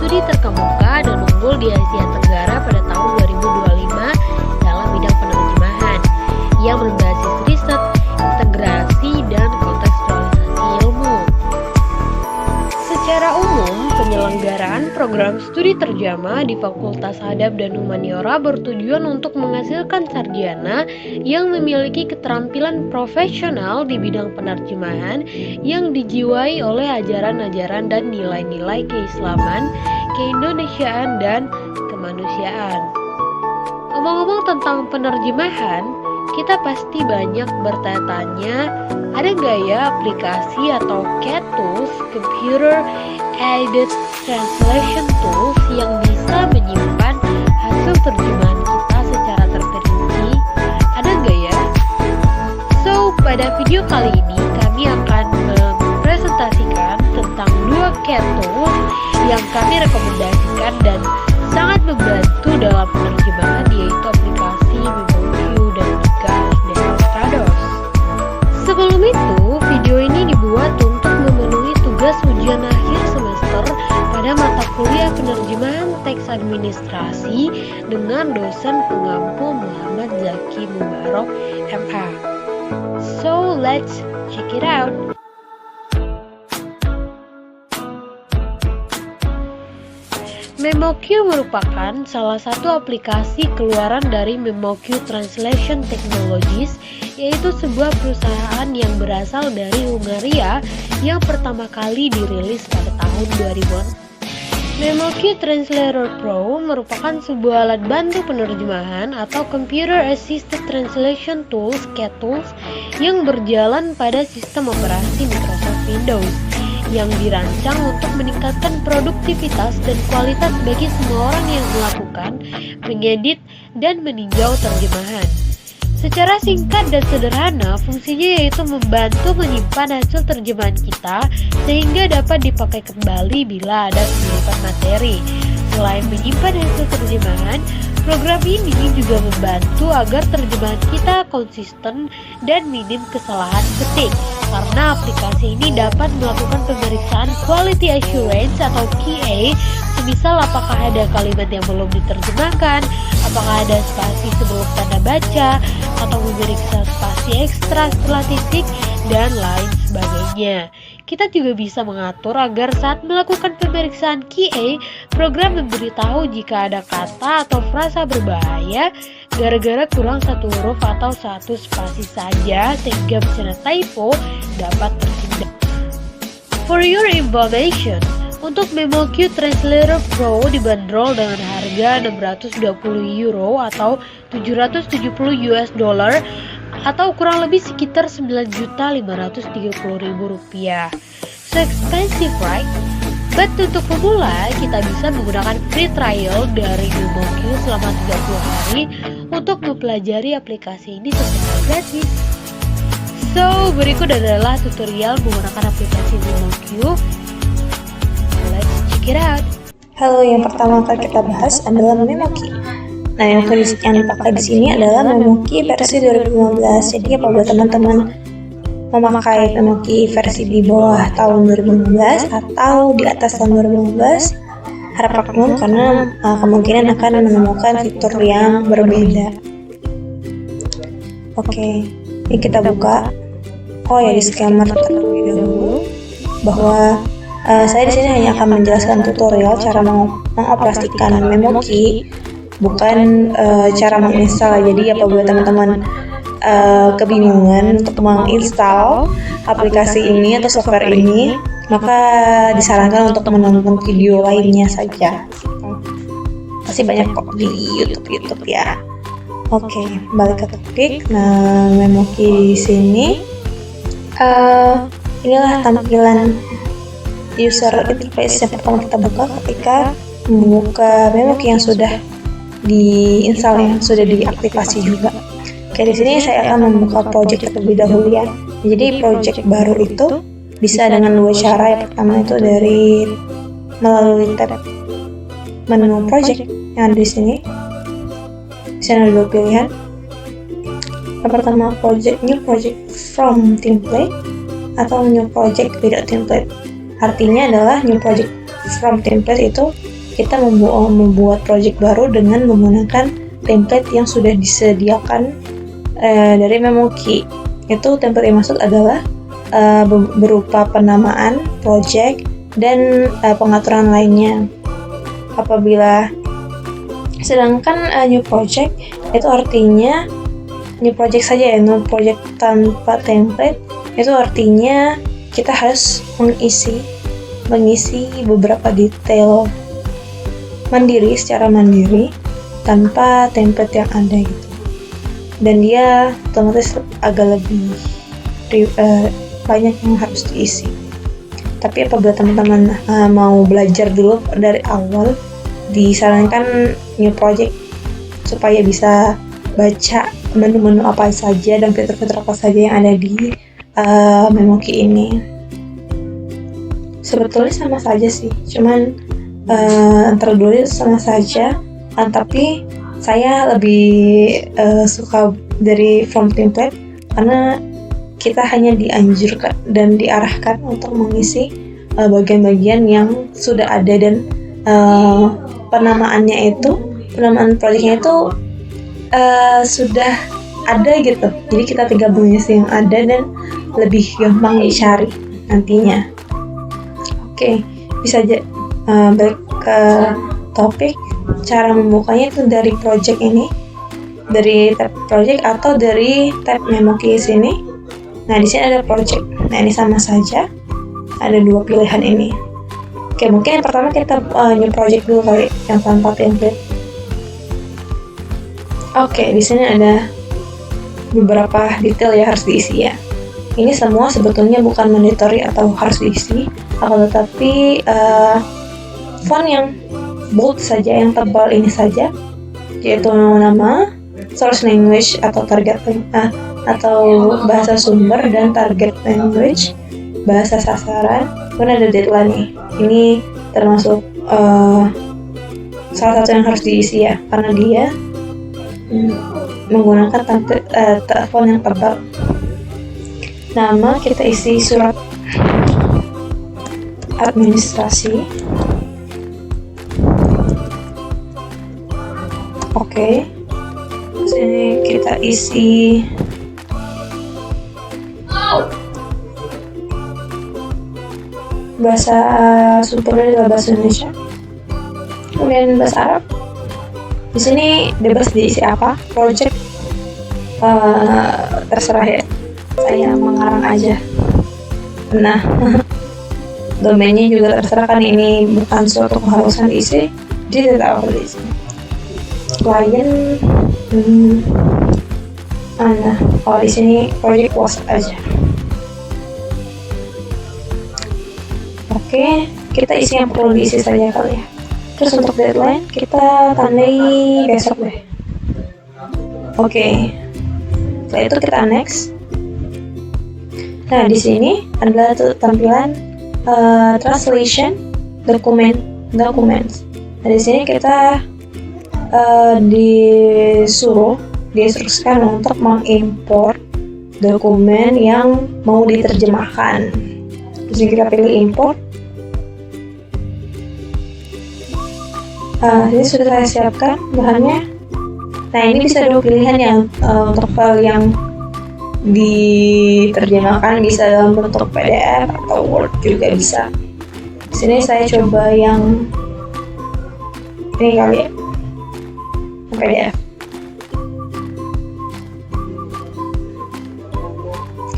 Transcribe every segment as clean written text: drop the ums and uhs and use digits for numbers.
studi terkemuka dan unggul di Asia Tenggara pada tahun 2025 dalam bidang penerjemahan yang berbasis riset, integrasi, dan kontekstualisasi ilmu. Secara umum, penyelenggaraan program studi terjemah di Fakultas Adab dan Humaniora bertujuan untuk menghasilkan sarjana yang memiliki keterampilan profesional di bidang penerjemahan yang dijiwai oleh ajaran-ajaran dan nilai-nilai keislaman, keindonesiaan, dan kemanusiaan. Ngomong-ngomong tentang penerjemahan, kita pasti banyak bertanya-tanya, ada nggak ya aplikasi atau CAT tools, Computer Aided Translation Tools, yang bisa menyimpan hasil terjemahan kita secara terperinci? Ada nggak ya? So, pada video kali ini kami akan mempresentasikan tentang dua CAT tools yang kami rekomendasikan dan sangat membantu dalam penerjemahan, yaitu aplikasi MemoQ dan juga Trados. Sebelum itu, video ini dibuat untuk memenuhi tugas ujian akhir semester pada mata kuliah penerjemahan teks administrasi dengan dosen pengampu Muhammad Zaki Mubarok, MA. So, let's check it out. MemoQ merupakan salah satu aplikasi keluaran dari MemoQ Translation Technologies, yaitu sebuah perusahaan yang berasal dari Hungaria yang pertama kali dirilis pada tahun 2000-an. MemoQ Translator Pro merupakan sebuah alat bantu penerjemahan atau Computer Assisted Translation Tools (CAT tools) yang berjalan pada sistem operasi Microsoft Windows, yang dirancang untuk meningkatkan produktivitas dan kualitas bagi semua orang yang melakukan, mengedit, dan meninjau terjemahan. Secara singkat dan sederhana, fungsinya yaitu membantu menyimpan hasil terjemahan kita sehingga dapat dipakai kembali bila ada kekeliruan materi. Selain menyimpan hasil terjemahan, program ini juga membantu agar terjemahan kita konsisten dan minim kesalahan ketik, karena aplikasi ini dapat melakukan pemeriksaan quality assurance atau QA, semisal apakah ada kalimat yang belum diterjemahkan, apakah ada spasi sebelum tanda baca, atau memeriksa spasi ekstra setelah titik, dan lain sebagainya. Kita juga bisa mengatur agar saat melakukan pemeriksaan QA, program memberitahu jika ada kata atau frasa berbahaya gara-gara kurang satu huruf atau satu spasi saja, sehingga bencana typo dapat terhindar. For your information, untuk MemoQ Translator Pro dibanderol dengan harga €620 atau $770 atau kurang lebih sekitar Rp9.530.000. So expensive, right? But untuk pemula, kita bisa menggunakan free trial dari MemoQ selama 30 hari untuk mempelajari aplikasi ini secara gratis. So, berikut adalah tutorial menggunakan aplikasi MemoQ. Let's check it out. Halo, yang pertama kali kita bahas adalah MemoQ. Nah, yang dipakai di sini adalah MemoQ versi 2015. Jadi apabila teman-teman memakai MemoQ versi di bawah tahun 2015 atau di atas tahun 2015, harap maklum karena kemungkinan akan menemukan fitur yang berbeda. Oke, ini kita buka. Oh ya, disclaimer terlebih dahulu bahwa saya di sini hanya akan menjelaskan tutorial cara mengoperasikan MemoQ, bukan cara menginstal. Jadi apabila teman-teman kebingungan untuk menginstal aplikasi ini atau software ini, maka disarankan untuk menonton video lainnya saja. Pasti banyak kok di YouTube ya. Oke, balik ke topik. Nah, MemoQ di sini inilah tampilan user interface yang pertama kita buka ketika membuka MemoQ yang sudah diinstal, yang sudah diaktifasi juga. Oke, di sini saya akan membuka project terlebih dahulu ya. Jadi project baru itu bisa dengan dua cara. Yang pertama itu melalui tab menu project yang ada di sini. Di sini ada dua pilihan. Yang pertama new project from template atau new project without template. Artinya adalah new project from template itu kita membuat project baru dengan menggunakan template yang sudah disediakan dari Memoki. Itu template yang maksud adalah berupa penamaan project dan pengaturan lainnya. Sedangkan new project itu artinya new project saja ya, new project tanpa template itu artinya kita harus mengisi beberapa detail secara mandiri tanpa template yang ada gitu. Dan dia otomatis agak lebih banyak yang harus diisi. Tapi apabila teman-teman mau belajar dulu dari awal, disarankan new project supaya bisa baca menu-menu apa saja dan fitur-fitur apa saja yang ada di Memoki ini. Sebetulnya sama saja sih, cuman antara dua itu sama saja, tapi saya lebih suka dari from template karena kita hanya dianjurkan dan diarahkan untuk mengisi bagian-bagian yang sudah ada, dan penamaan projectnya itu sudah ada gitu. Jadi kita tinggal mengisi yang ada dan lebih gampang dicari nantinya. Oke, bisa balik ke topik. Cara membukanya itu dari project ini, dari tab project atau dari tab Memoki sini. Nah, di sini ada project. Nah, ini sama saja. Ada dua pilihan ini. Oke, mungkin yang pertama kita new project dulu kali, yang tanpa template. Oke, di sini ada beberapa detail ya harus diisi ya. Ini semua sebetulnya bukan mandatory atau harus diisi, akan tetapi font yang bold saja, yang tebal ini saja, yaitu nama, source language atau target atau bahasa sumber, dan target language, bahasa sasaran. Kemudian ada deadline nih. Ini termasuk salah satu yang harus diisi ya, karena dia menggunakan font yang tebal. Nama kita isi surat administrasi. Oke. Sini kita isi bahasa sumbernya adalah bahasa Indonesia. Kemudian bahasa Arab. Di sini bebas diisi apa, project terserah ya. Saya mengarang aja. Nah, domainnya juga terserah, kan ini bukan suatu keharusan diisi, jadi tidak perlu diisi. Klien mana? Kalau di sini project was aja. Oke, kita isi yang perlu diisi saja kali ya. Terus untuk deadline kita tandai besok deh. Oke. Setelah itu kita next. Nah, di sini adalah tampilan translation documents. Nah, di sini kita diinstruksikan untuk mengimport dokumen yang mau diterjemahkan. Di sini kita pilih import. Ini sudah saya siapkan bahannya. Nah, ini bisa dua pilihan yang untuk file yang diterjemahkan, bisa dalam bentuk PDF atau Word juga bisa. Di sini saya coba yang ini kali ya, PDF.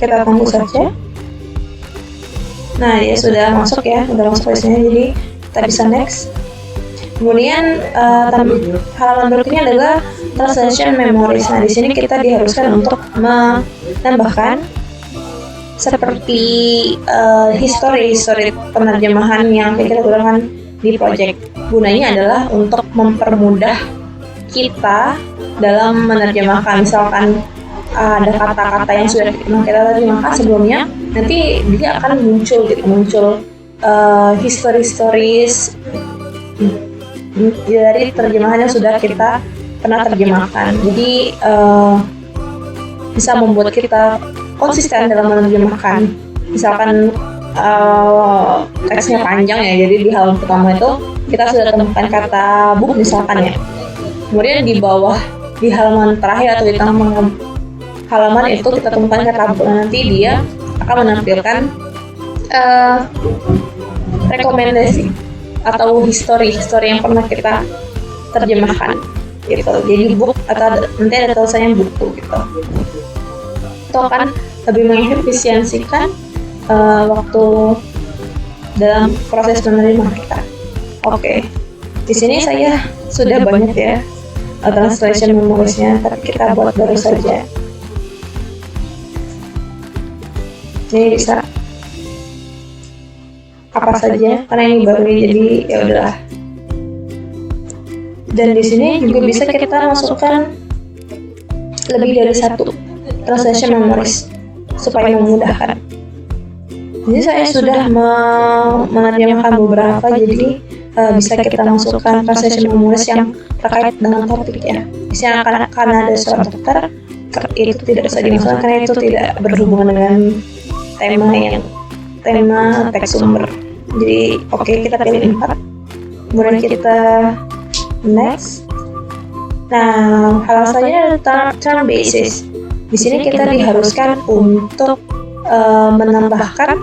Kita tunggu saja. Nah, dia sudah masuk ya, sudah masuk ke sini, jadi kita bisa next. Kemudian halaman berikutnya adalah translation memories. Nah, di sini kita diharuskan untuk menambahkan seperti history penerjemahan yang kita gunakan di project. Gunanya adalah untuk mempermudah kita dalam menerjemahkan. Misalkan ada kata-kata yang sudah kita terjemahkan sebelumnya, nanti dia akan muncul history-stories dari terjemahan yang sudah kita pernah terjemahkan. Jadi bisa membuat kita konsisten dalam menerjemahkan. Misalkan teksnya panjang ya, jadi di halaman pertama itu kita sudah temukan kata book misalkan ya. Kemudian di bawah di halaman terakhir atau di tengah halaman itu kita temukan kata book. Nanti dia akan menampilkan rekomendasi atau history yang pernah kita terjemahkan gitu. Jadi book atau nanti ada tulisannya buku gitu. Itu akan lebih mengefisiensikan waktu dalam proses menerima kita. Oke. Di sini saya sudah banyak ya translation memorisnya, tapi kita buat baru saja. Ini bisa apa saja karena ini baru, jadi ya udahlah. Dan di sini juga bisa kita masukkan lebih dari satu translation memories supaya memudahkan. Jadi saya sudah menerjemahkan beberapa, jadi bisa kita masukkan translation memories yang terkait dengan topik ya. Misalnya karena ada surat dokter, itu tidak bisa dimasukkan karena itu tidak berhubungan dengan tema teks sumber. Jadi oke, kita pilih 4. Kemudian kita next. Nah, hal saja term basis. Di sini kita diharuskan untuk menambahkan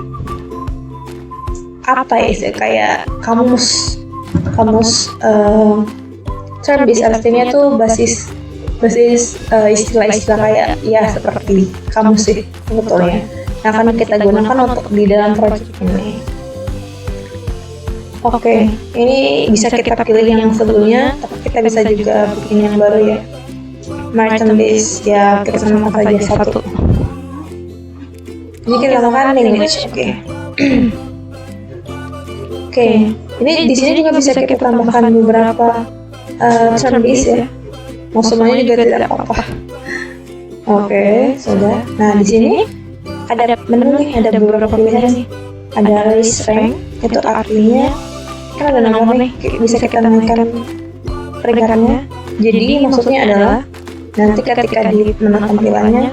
apa ya, kayak kamus term base, artinya tuh basis istilah-istilah kayak ya seperti kamus sih sebetulnya. Nah, akan kita gunakan untuk di dalam project ini. Oke, ini bisa kita pilih yang sebelumnya, tapi kita bisa juga bikin yang baru ya. Maritime base ya, kita samakan saja satu. Ini kita tambahkan language. Oke. Ini di sini juga bisa kita tambahkan beberapa term base ya. Mau semuanya juga tidak apa-apa. Oke, sudah. Nah, di sini ada menu nih, ada beberapa pilihan nih. Ada raise rank, itu artinya kan ada nomor nih, bisa kita naikkan peringkatannya. Jadi maksudnya adalah nanti ketika di menu tampilannya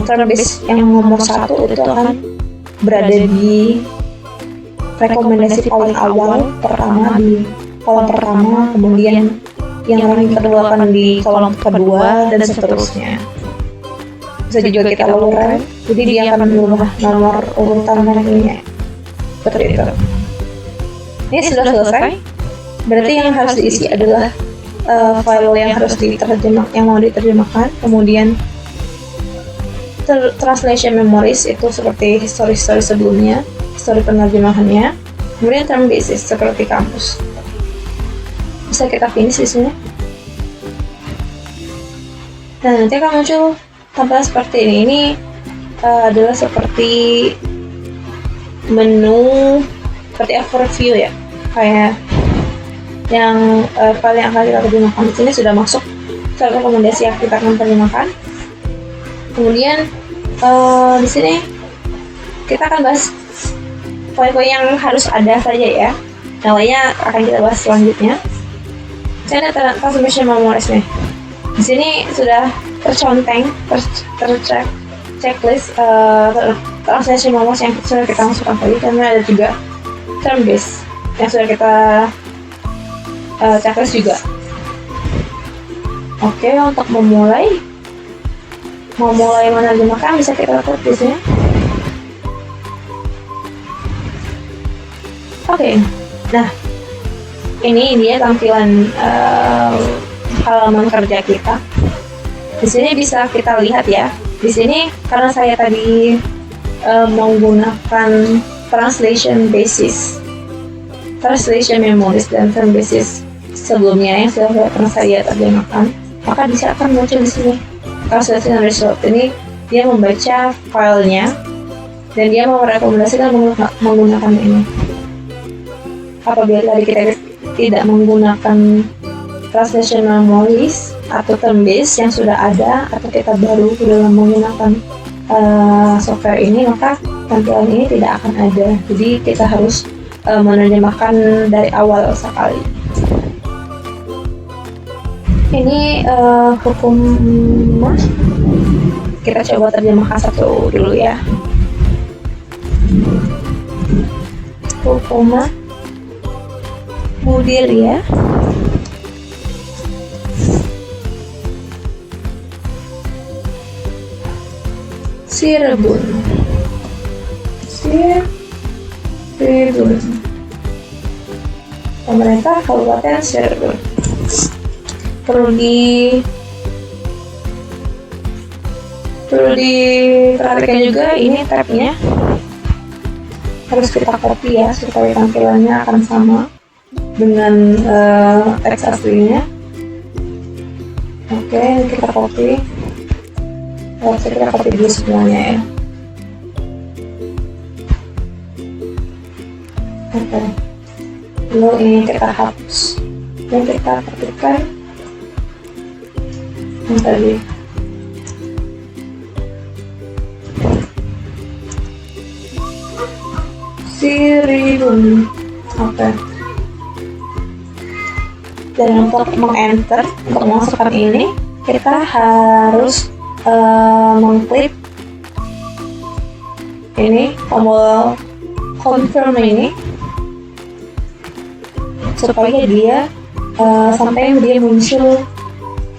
term base yang nomor 1 itu akan berada di rekomendasi paling awal pertama di kolom pertama, kemudian yang ranking kedua akan di kolom kedua dan seterusnya. Bisa juga kita lower, jadi dia akan mengubah nomor urutan rankingnya seperti itu. Ini sudah selesai. Berarti yang harus diisi adalah file yang harus yang mau diterjemahkan, kemudian translation memories itu seperti history sebelumnya, history penerjemahannya, kemudian term basis seperti kampus. Bisa kita finish di sini. Nah, nanti akan muncul tampilan seperti ini. Ini adalah seperti menu seperti overview ya, kayak yang file yang akan kita terjemahkan. Di sini sudah masuk file rekomendasi yang kita akan terjemahkan. Kemudian di sini kita akan bahas poin-poin yang harus ada saja ya. Namanya akan kita bahas selanjutnya. Saya ada transformation memories nih. Di sini sudah terconteng, checklist translation memories yang sudah kita masukkan tadi, karena ada juga term base yang sudah kita checklist juga. Oke, untuk memulai menerjemahkan bisa kita klik di sini. Oke, nah ini dia tampilan halaman kerja kita. Di sini bisa kita lihat ya. Di sini karena saya tadi menggunakan translation memories dan term basis sebelumnya yang sudah pernah saya terjemahkan, maka bisa akan muncul di sini. Translation result ini dia membaca filenya dan dia merekomendasikan menggunakan ini. Apabila tadi kita tidak menggunakan translation memories atau term base yang sudah ada, atau kita baru dalam menggunakan software ini, maka tampilan ini tidak akan ada. Jadi kita harus menerjemahkan dari awal sekali. Ini hukum kita coba terjemahkan satu dulu ya. Hukum Budilia, Cirebon, pemerintah Kabupaten Cirebon. Perlu diperhatikan juga ini tabnya harus kita copy ya supaya tampilannya akan sama dengan teks aslinya. Oke, kita copy. Kita copy dulu semuanya ya. Oke. Lalu ini kita hapus dan kita ketikkan yang tadi. Cirebon. Oke. Dan untuk meng-enter, untuk memasukkan ini, kita harus mengklik ini tombol confirm ini supaya dia sampai dia muncul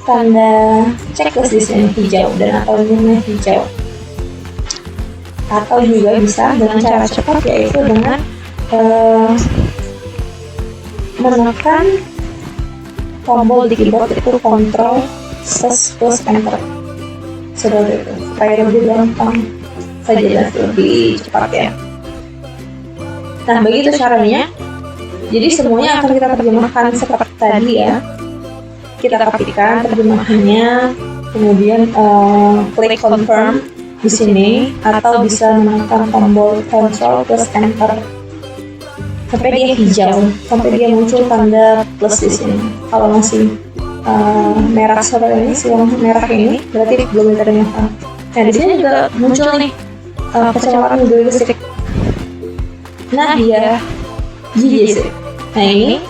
tanda checklist di sini hijau dan atau ini hijau. Atau juga bisa dengan cara cepat, yaitu dengan menekan tombol di keyboard itu Ctrl plus Enter seperti itu, supaya lebih gampang saja dan lebih cepat ya. Nah, begitu caranya. Jadi semuanya akan kita terjemahkan seperti tadi ya. Kita ketikkan terjemahannya, kemudian klik confirm di sini, atau bisa menekan tombol Ctrl plus Enter sampai dia hijau, sampai dia muncul tanda plus di sini. Kalau masih merah seperti ini, silang merah ini, berarti belum ternyata. Nah, di sini juga muncul nih kecamatan Gresik. Nah, dia GGC. Nah, ini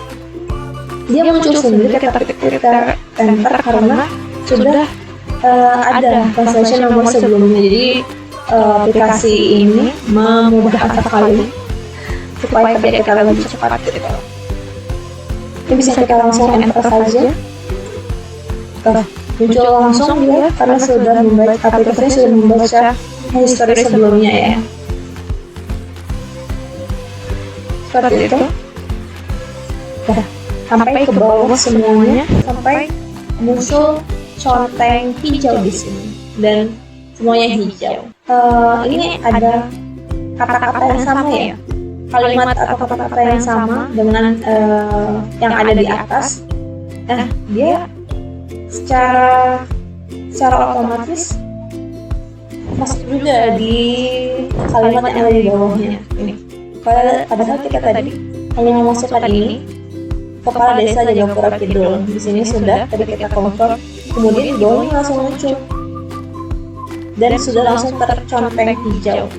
dia muncul sendiri, kita enter karena sudah ada translation nomor sebelumnya. Jadi aplikasi ini memudahkan sekali supaya kerja kita lebih cepat gitu. Ini bisa kita langsung enter saja. Muncul langsung dia karena sudah membaca, aplikasinya sudah membaca history sebelumnya ya. Seperti itu. Sampai ke bawah semuanya, sampai muncul conteng hijau di sini dan semuanya hijau. Ini ada kata-kata yang sama ya, kalimat atau kata-kata yang sama dengan yang ada di atas. Nah, dia secara otomatis masuk juga di kalimat yang ada di bawahnya. Ini padahal kita tadi hanya memasukkan ini Kepala Desa Jayapura Kidul. Di sini sudah tadi kita confirm, kemudian di bawahnya langsung muncul dan sudah langsung terconteng hijau.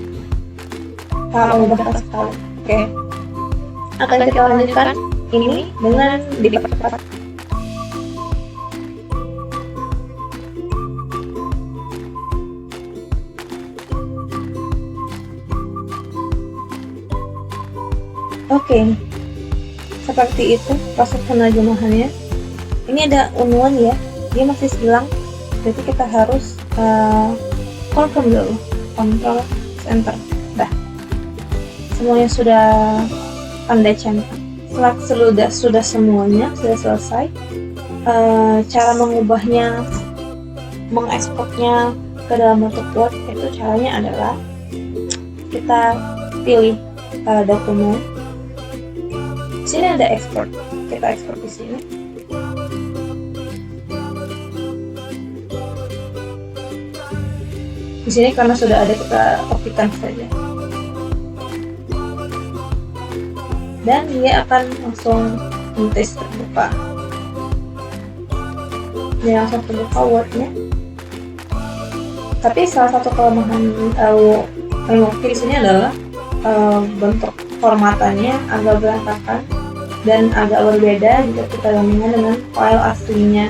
Sangat memudahkan sekali. Oke, akan kita lanjutkan ini dengan dipercepat. Oke, seperti itu proses penerjemahannya. Ini ada unwan ya, dia masih silang, jadi kita harus confirm dulu, Ctrl Enter. Dah, semuanya sudah tanda centang. Sudah semuanya sudah selesai. Cara mengubahnya, mengekspornya ke dalam bentuk Word itu caranya adalah kita pilih dokumen. Di sini ada export, kita ekspor di sini. Di sini karena sudah ada, kita kopikan saja. Dan dia akan langsung mentis terbuka. Dia langsung terbuka Word-nya. Tapi salah satu kelemahan di sini adalah bentuk formatannya agak berantakan dan agak berbeda jika kita bandingkan dengan file aslinya.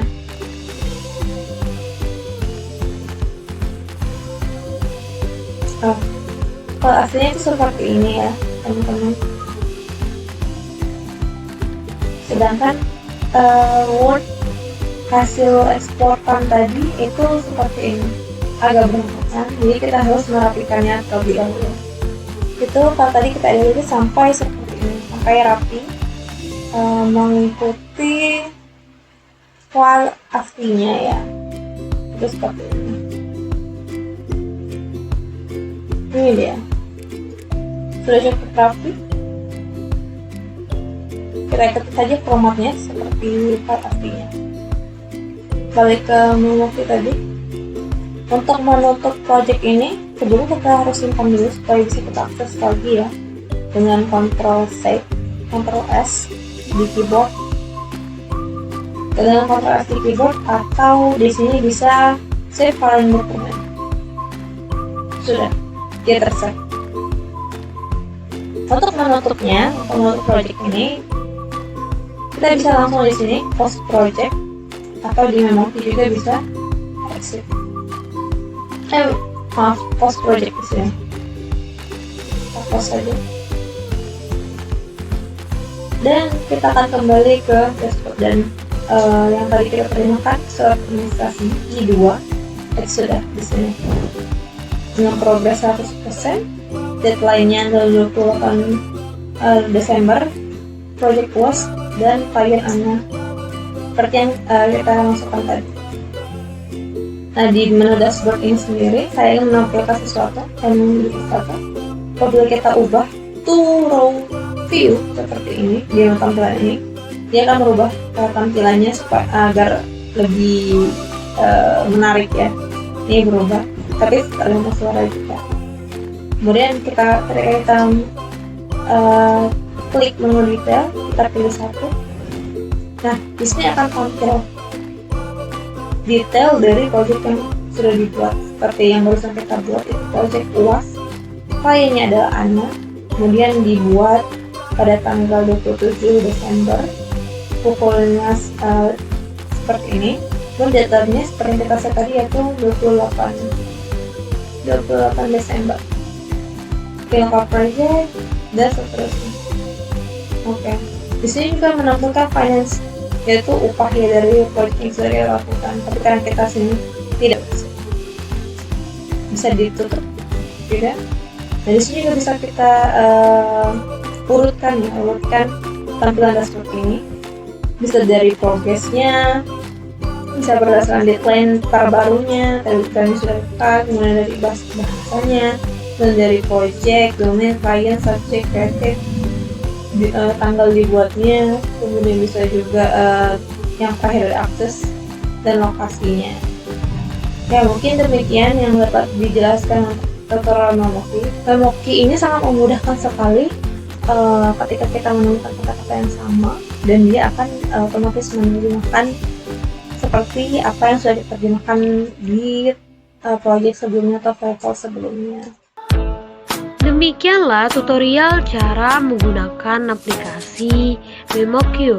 File aslinya itu seperti ini ya teman-teman. Sedangkan Word hasil eksportan tadi itu seperti ini, agak berantakan, jadi kita harus merapikannya terlebih dahulu. Itu kalau tadi kita edit sampai seperti ini, sampai rapi, mengikuti file aslinya ya, itu seperti ini. Ini dia, sudah cukup rapi. Kita ikuti saja formatnya seperti file aslinya. Balik ke Memoki tadi. Untuk menutup project ini, sebelum kita harus simpan dulu supaya bisa kita akses lagi ya, dengan Ctrl Save, Ctrl S di keyboard. Dengan Ctrl S di keyboard, atau di sini bisa save file dokumen. Sudah, dia tersave. Untuk menutupnya, untuk menutup project ini, kita bisa langsung di sini post project, atau di Memoki juga bisa exit. Post project di sini. Kita post saja. Dan kita akan kembali ke dashboard, dan yang tadi kita terjemahkan surat administrasi I2 sudah di sini. Dengan progres 100%, deadline-nya adalah 28 Desember, project was, dan klien Anda seperti yang kita masukkan tadi. Nah, di menu dashboard ini sendiri saya ingin menampilkan sesuatu dan memiliki sesuatu. Apabila kita ubah to row view seperti ini di tampilan ini, dia akan merubah tampilannya supaya agar lebih menarik ya. Ini berubah, tapi terlihat suara juga. Kemudian ketika kita klik menu detail, kita pilih satu. Nah, di sini akan tampil detail dari project yang sudah dibuat. Seperti yang barusan kita buat, itu project UAS. Kliennya adalah Ana, kemudian dibuat pada tanggal 27 Desember, pukulnya seperti ini. Kemudian deadline-nya seperti yang kita set tadi, yaitu 28 Desember. Pilih project dan seterusnya. Oke. Di sini juga menampilkan finance, yaitu upah ya dari project yang sudah dilakukan. Tapi karena kita sini tidak bisa ditutup, tidak. Dari sini juga bisa kita urutkan tampilan dashboard ini. Bisa dari progresnya, bisa berdasarkan deadline terbarunya, deadline sudah buka, kemudian dari bahasanya, dan dari project, domain, klien, subject, kreatif, tanggal dibuatnya, kemudian bisa juga yang terakhir akses dan lokasinya. Ya, mungkin demikian yang dapat dijelaskan untuk tutorial Memoki. Memoki ini sangat memudahkan sekali ketika kita menemukan kata-kata yang sama, dan dia akan otomatis menerjemahkan seperti apa yang sudah diterjemahkan di proyek sebelumnya atau file sebelumnya. Demikianlah tutorial cara menggunakan aplikasi Memoki.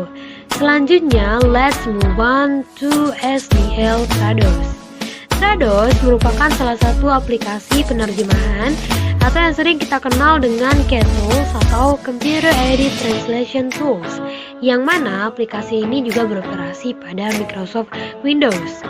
Selanjutnya, let's move on to SDL Trados. Trados merupakan salah satu aplikasi penerjemahan atau yang sering kita kenal dengan CATTools atau Computer Aided Translation Tools, yang mana aplikasi ini juga beroperasi pada Microsoft Windows.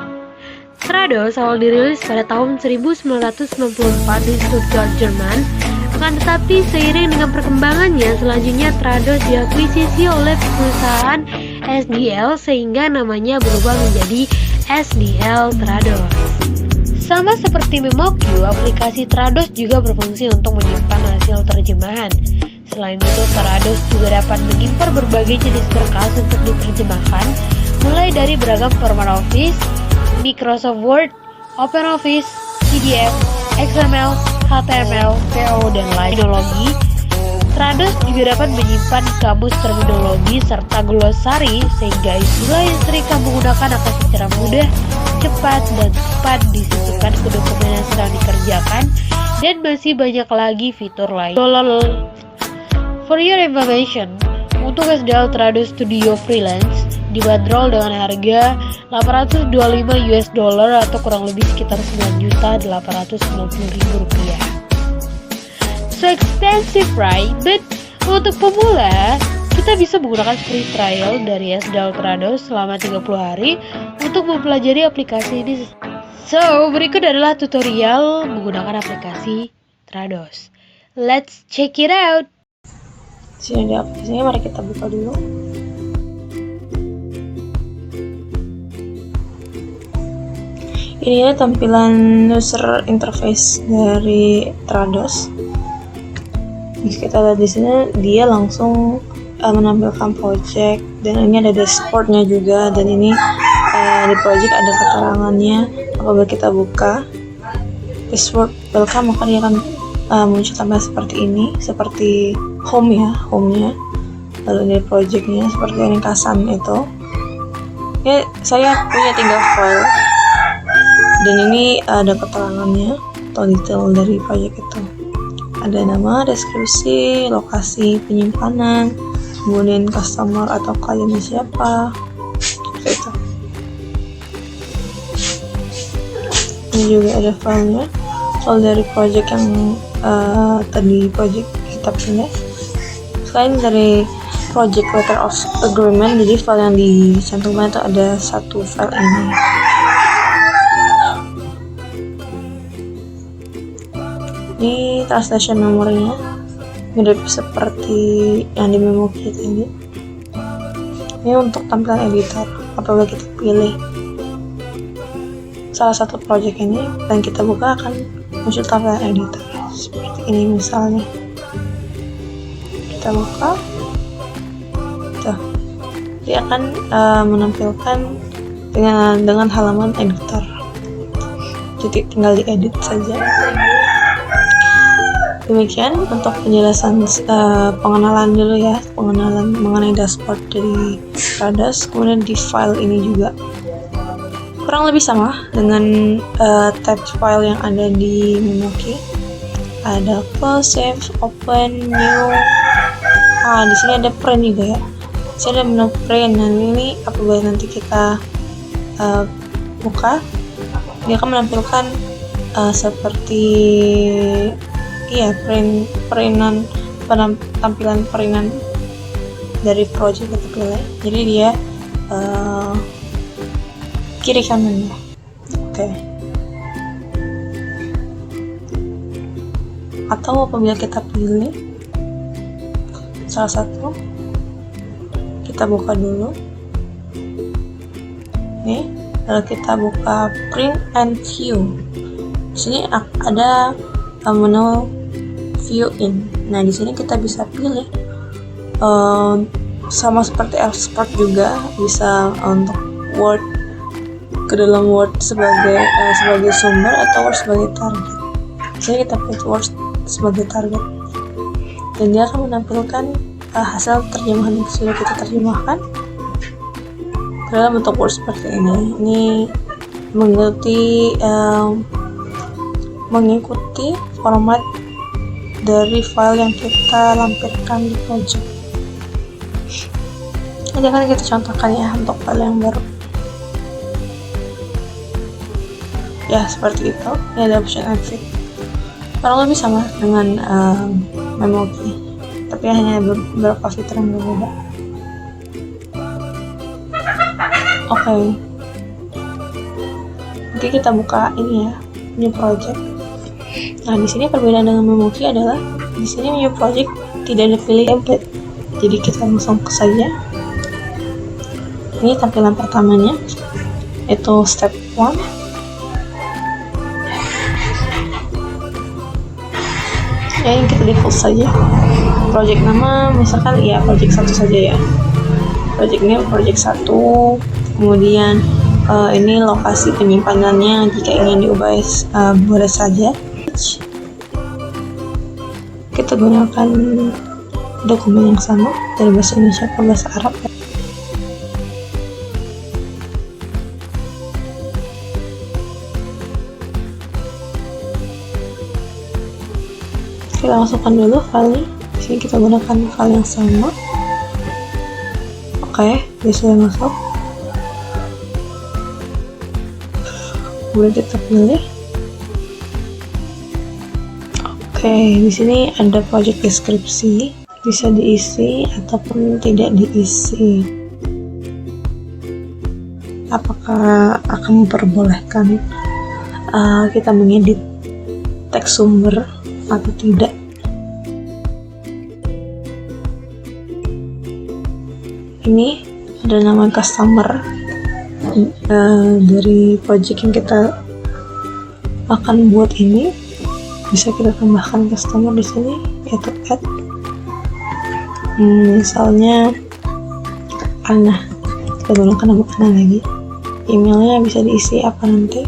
Trados awal dirilis pada tahun 1994 di Stuttgart, Jerman. Akan tetapi seiring dengan perkembangannya, selanjutnya Trados diakuisisi oleh perusahaan SDL sehingga namanya berubah menjadi SDL Trados. Sama seperti Memoki, aplikasi Trados juga berfungsi untuk menyimpan hasil terjemahan. Selain itu, Trados juga dapat mengimpor berbagai jenis berkas untuk diterjemahkan, mulai dari beragam format Office, Microsoft Word, OpenOffice, PDF, XML, HTML, PO, dan lain teknologi. Trados juga dapat menyimpan kamus terminologi serta glosari sehingga istilah yang sering kamu gunakan akan secara mudah, cepat, dan tepat disisipkan ke dokumen yang sedang dikerjakan, dan masih banyak lagi fitur lain. For your information, untuk SDL Trados Studio Freelance dibanderol dengan harga $825 atau kurang lebih sekitar $9.890.000. So expensive, right? But untuk pemula, Kita bisa menggunakan free trial dari SD Trados selama 30 hari untuk mempelajari aplikasi ini. So, berikut adalah tutorial menggunakan aplikasi Trados. Let's check it out. Sini ada aplikasinya, mari kita buka dulu. Ini adalah tampilan user interface dari Trados. Jika kita lihat di sini, dia langsung menampilkan project, dan ini ada dashboardnya juga, dan ini di project ada keterangannya. Apabila kita buka dashboard welcome, maka dia akan muncul tampilan seperti ini, seperti home-nya. Lalu ini projectnya seperti ringkasan itu. Ya, saya punya 3 file, dan ini ada keterangannya atau detail dari project itu. Ada nama, deskripsi, lokasi penyimpanan, kemudian customer atau kliennya siapa, seperti itu. Ini juga ada filenya, file dari project yang tadi project kita punya. Selain dari project letter of agreement, jadi file yang dicantumkan itu ada 1 file ini. Ini translation memorinya mirip seperti yang di memo kit ini. Ini untuk tampilan editor. Apabila kita pilih salah satu project ini dan kita buka, akan muncul tampilan editor seperti ini misalnya. Kita buka, tuh, dia akan menampilkan dengan halaman editor. Jadi tinggal diedit saja. Demikian untuk penjelasan pengenalan dulu ya, pengenalan mengenai dashboard dari Trados. Kemudian di file ini juga kurang lebih sama dengan tab file yang ada di Memoki. Ada close, save, open, new. Di sini ada print juga ya. Di sini ada menu print. Dan ini apabila nanti kita buka, dia akan menampilkan seperti tampilan peringan dari project kita pilih. Jadi dia kiri kanan ya. Oke. Atau apabila kita pilih salah satu, kita buka dulu. Nih, lalu kita buka print and view. Di sini ada menu view in. Nah, di sini kita bisa pilih sama seperti export juga, bisa untuk Word ke dalam Word sebagai sumber atau Word sebagai target. Jadi kita pilih Word sebagai target, dan dia akan menampilkan hasil terjemahan yang sudah kita terjemahkan ke dalam bentuk Word seperti ini. Ini mengikuti format dari file yang kita lampirkan di project. Ini akan kita contohkan ya untuk file yang baru. Ya, seperti itu. Ini ada option exit. Kurang lebih sama dengan Memoki, tapi hanya beberapa fitur yang berbeda. Oke. Nanti kita buka ini ya, new project. Nah, di sini perbedaan dengan Memoki adalah di sini new project tidak ada pilih template. Jadi kita langsung ke saja. Ini tampilan pertamanya, itu step 1. Ya, yang kita default saja. Project nama misalkan ya project 1 saja ya. Project name project 1. Kemudian ini lokasi penyimpanannya, jika ingin diubah boleh saja. Kita gunakan dokumen yang sama dari bahasa Indonesia ke bahasa Arab. Kita masukkan dulu filenya. Di sini kita gunakan file yang sama. Oke, dia sudah masuk. Kemudian kita pilih. Oke, di sini ada project deskripsi. bisa diisi ataupun tidak diisi. Apakah akan memperbolehkan kita mengedit teks sumber atau tidak? Ini ada nama customer dari project yang kita akan buat ini. Bisa kita tambahkan customer di sini, yaitu add. Misalnya Ana, kita gunakan nama Ana lagi. Emailnya bisa diisi apa nanti?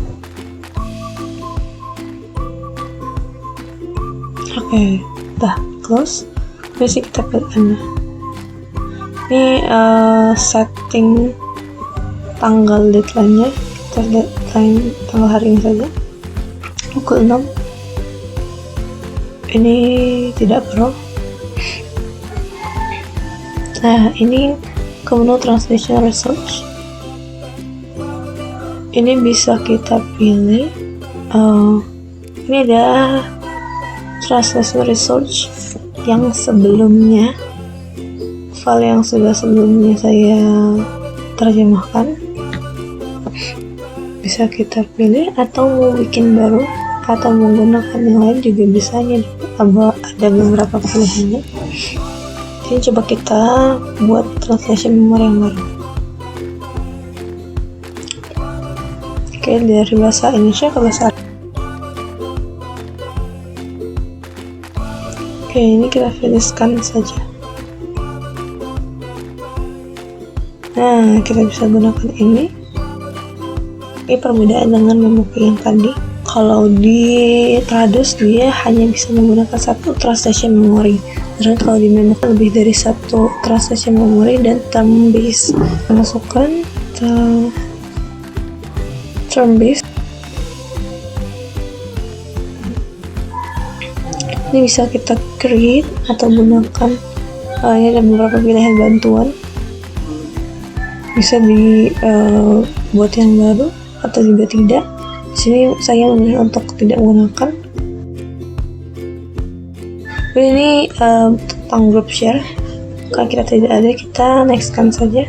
Oke, udah close. Terus kita pilih Ana. Ini setting tanggal deadline-nya, kita deadline tanggal hari ini saja, pukul 6. Ini tidak perlu. Nah, ini kemudian translation research. Ini bisa kita pilih. Ini ada translation research yang sebelumnya, file yang sudah sebelumnya saya terjemahkan. Bisa kita pilih atau mau bikin baru atau menggunakan yang lain juga bisa. Ada beberapa pilihannya. Jadi coba kita buat translation memory yang baru. Oke, dari bahasa Indonesia ke bahasa Arab. Oke, ini kita finishkan saja. Nah, kita bisa gunakan ini. Ini perbedaan dengan memoki yang tadi. Kalau di Trados dia hanya bisa menggunakan satu translation memory. Dan kalau di memoki lebih dari satu translation memory dan term base. Masukkan term base. Ini bisa kita create atau gunakan. Ini ada beberapa pilihan bantuan. Bisa dibuat yang baru atau juga tidak. Di sini saya memilih untuk tidak menggunakan. Ini tentang group share. Kalau kita tidak ada, kita nextkan saja.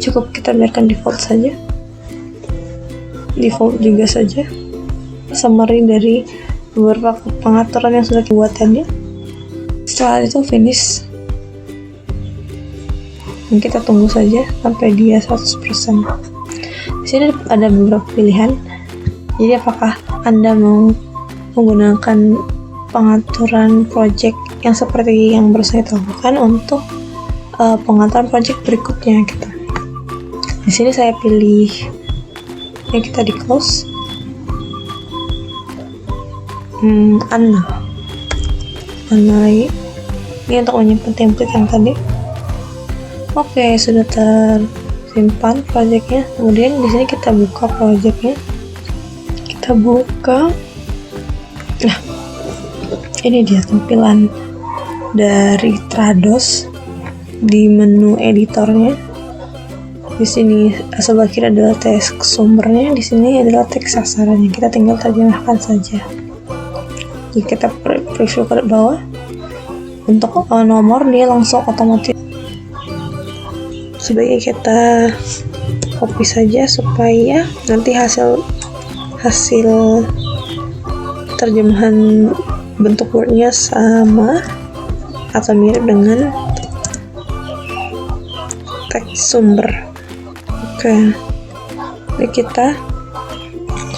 Cukup kita biarkan default saja. Default juga saja. Summary dari beberapa pengaturan yang sudah dibuat tadi. Setelah itu finish. Dan kita tunggu saja sampai dia 100%. Di sini ada beberapa pilihan. Jadi apakah Anda mau menggunakan pengaturan project yang seperti yang baru saya lakukan untuk pengaturan project berikutnya gitu. Di sini saya pilih yang kita di close. Ana lagi. Ini untuk menyimpan template yang tadi. Oke, sudah tersimpan projectnya. Kemudian di sini kita buka projectnya. Kita buka. Nah, ini dia tampilan dari Trados di menu editornya. Di sini sebelah kiri adalah teks sumbernya, di sini adalah teks sasarannya. Kita tinggal terjemahkan saja. Jadi kita preview ke bawah. Untuk nomor dia langsung otomatis. Sebaiknya kita copy saja supaya nanti hasil terjemahan bentuk wordnya sama atau mirip dengan teks sumber. Oke, jadi kita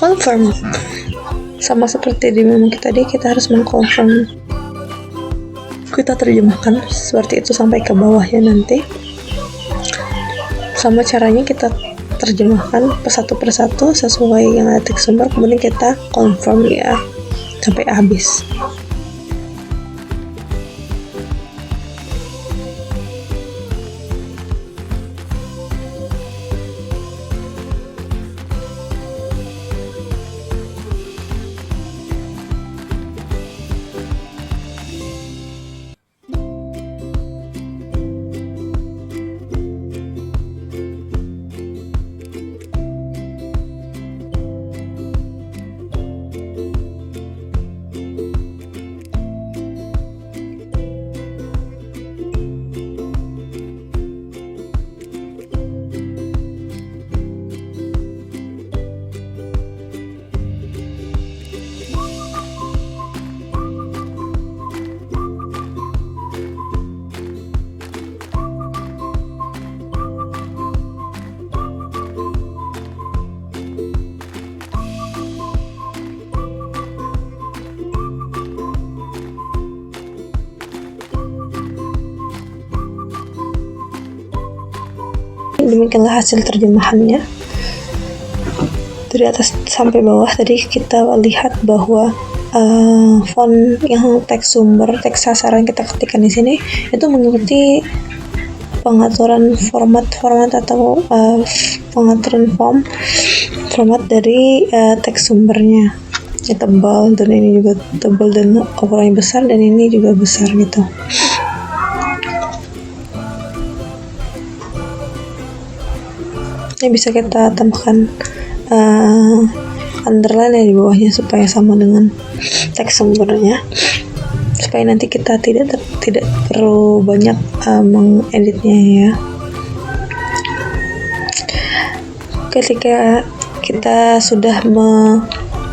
confirm. Sama seperti di menu kita tadi, kita harus mengconfirm. Kita terjemahkan seperti itu sampai ke bawahnya nanti. Sama caranya kita terjemahkan satu persatu sesuai yang ada teks sumber, kemudian kita confirm ya sampai habis. demikianlah hasil terjemahannya. Dari atas sampai bawah tadi kita lihat bahwa font yang teks sumber, teks sasaran kita ketikkan di sini itu mengikuti pengaturan format atau pengaturan format dari teks sumbernya. Ini tebal dan ini juga tebal dan ukurannya besar, dan ini juga besar gitu. Ini bisa kita tambahkan underline ya di bawahnya supaya sama dengan teks sumbernya, supaya nanti kita tidak perlu banyak mengeditnya ya. Ketika kita sudah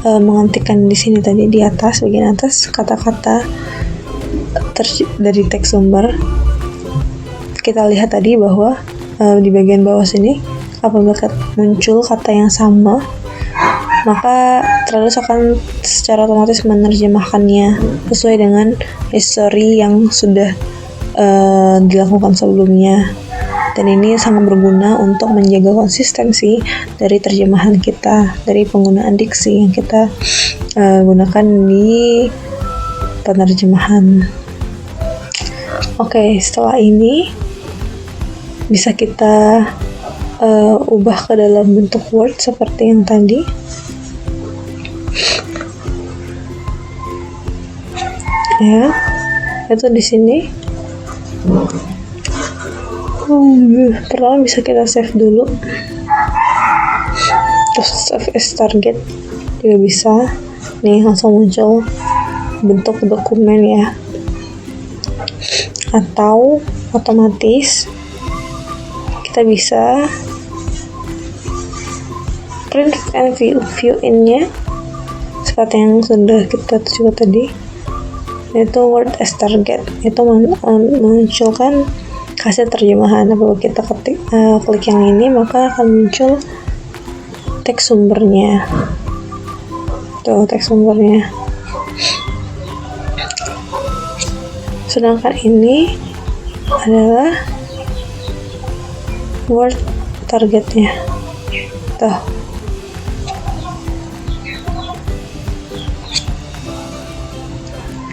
mengetikkan di sini tadi di atas, bagian atas, kata-kata dari teks sumber, kita lihat tadi bahwa di bagian bawah sini apabila muncul kata yang sama, maka Trados akan secara otomatis menerjemahkannya sesuai dengan history yang sudah dilakukan sebelumnya. Dan ini sangat berguna untuk menjaga konsistensi dari terjemahan kita, dari penggunaan diksi yang kita gunakan di penerjemahan. Oke, setelah ini bisa kita ubah ke dalam bentuk Word seperti yang tadi. Ya, itu di sini. Pertama bisa kita save dulu, terus save as target juga bisa. Nih langsung muncul bentuk dokumen ya, atau otomatis kita bisa print and view in-nya seperti yang sudah kita coba tadi, yaitu Word as target. Itu menunjukkan hasil terjemahan. Apabila kita klik yang ini, maka akan muncul teks sumbernya. Tuh teks sumbernya. Sedangkan ini adalah Word targetnya. Tuh.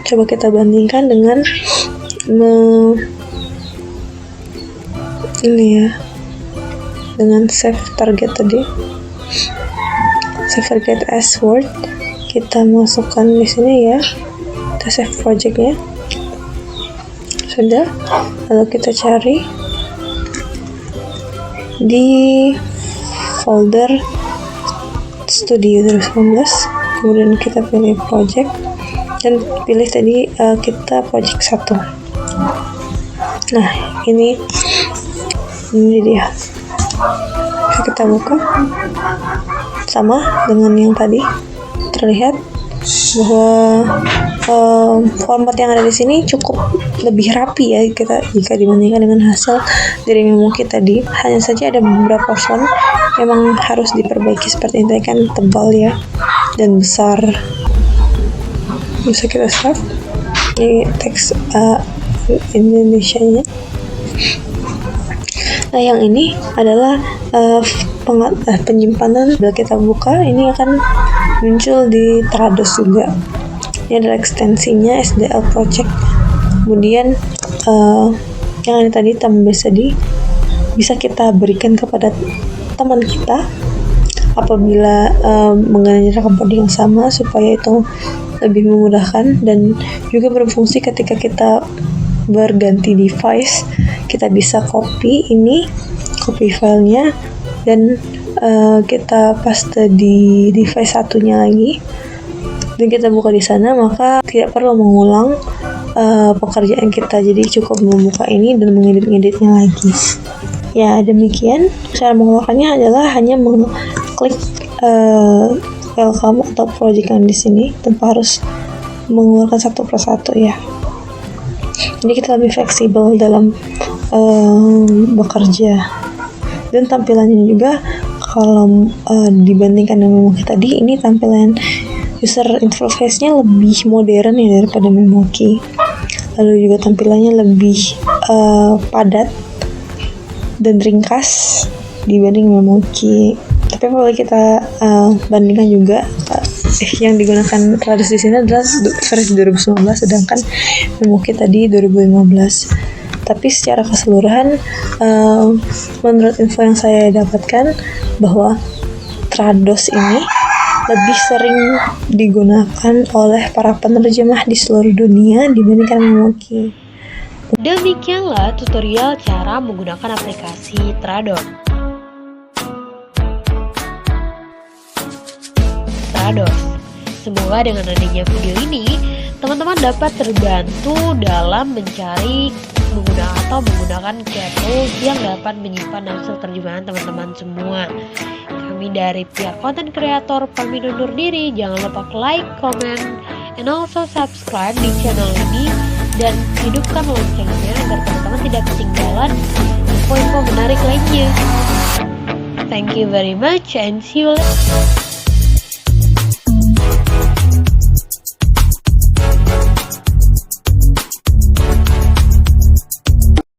Coba kita bandingkan dengan ini ya, dengan save target tadi. Save target as Word, kita masukkan di sini ya, kita save projectnya. Sudah, lalu kita cari di folder Studio 2019, kemudian kita pilih project dan pilih tadi kita project 1. Nah, ini dia. Kita buka, sama dengan yang tadi, terlihat bahwa format yang ada di sini cukup lebih rapi ya jika dibandingkan dengan hasil dari memo kita tadi. Hanya saja ada beberapa font memang harus diperbaiki, seperti ini kan tebal ya dan besar. Bisa kita save. Ini teks Indonesianya. Nah, yang ini adalah penyimpanan. Bila kita buka, ini akan muncul di Trados juga. Ini adalah ekstensinya SDL Project. Kemudian yang ini tadi tambah bisa kita berikan kepada teman kita apabila menggunakan coding yang sama, supaya itu lebih memudahkan dan juga berfungsi ketika kita berganti device. Kita bisa copy filenya dan kita paste di device satunya lagi dan kita buka di sana, maka tidak perlu mengulang pekerjaan kita. Jadi cukup membuka ini dan mengedit-ngeditnya lagi. Ya, demikian cara mengeluarkannya adalah hanya mengklik welcome atau project yang di sini tanpa harus mengeluarkan satu persatu ya. Jadi kita lebih fleksibel dalam bekerja. Dan tampilannya juga kalau dibandingkan dengan Memoki tadi, ini tampilan user interface-nya lebih modern ya daripada Memoki. Lalu juga tampilannya lebih padat dan ringkas dibanding Memoki. Tapi kalau kita bandingkan juga yang digunakan Trados di sini adalah versi 2019, sedangkan Memoki tadi 2015. Tapi secara keseluruhan, menurut info yang saya dapatkan bahwa Trados ini lebih sering digunakan oleh para penerjemah di seluruh dunia dibandingkan Memoki. Demikianlah tutorial cara menggunakan aplikasi Trados. Semoga dengan adanya video ini, teman-teman dapat terbantu dalam mencari menggunakan CAT tools yang dapat menyimpan hasil terjemahan teman-teman semua. Kami dari pihak konten kreator pamit undur diri. Jangan lupa like, comment, and also subscribe di channel ini dan hidupkan loncengnya agar teman-teman tidak ketinggalan info-info menarik lainnya. Thank you very much and see you later.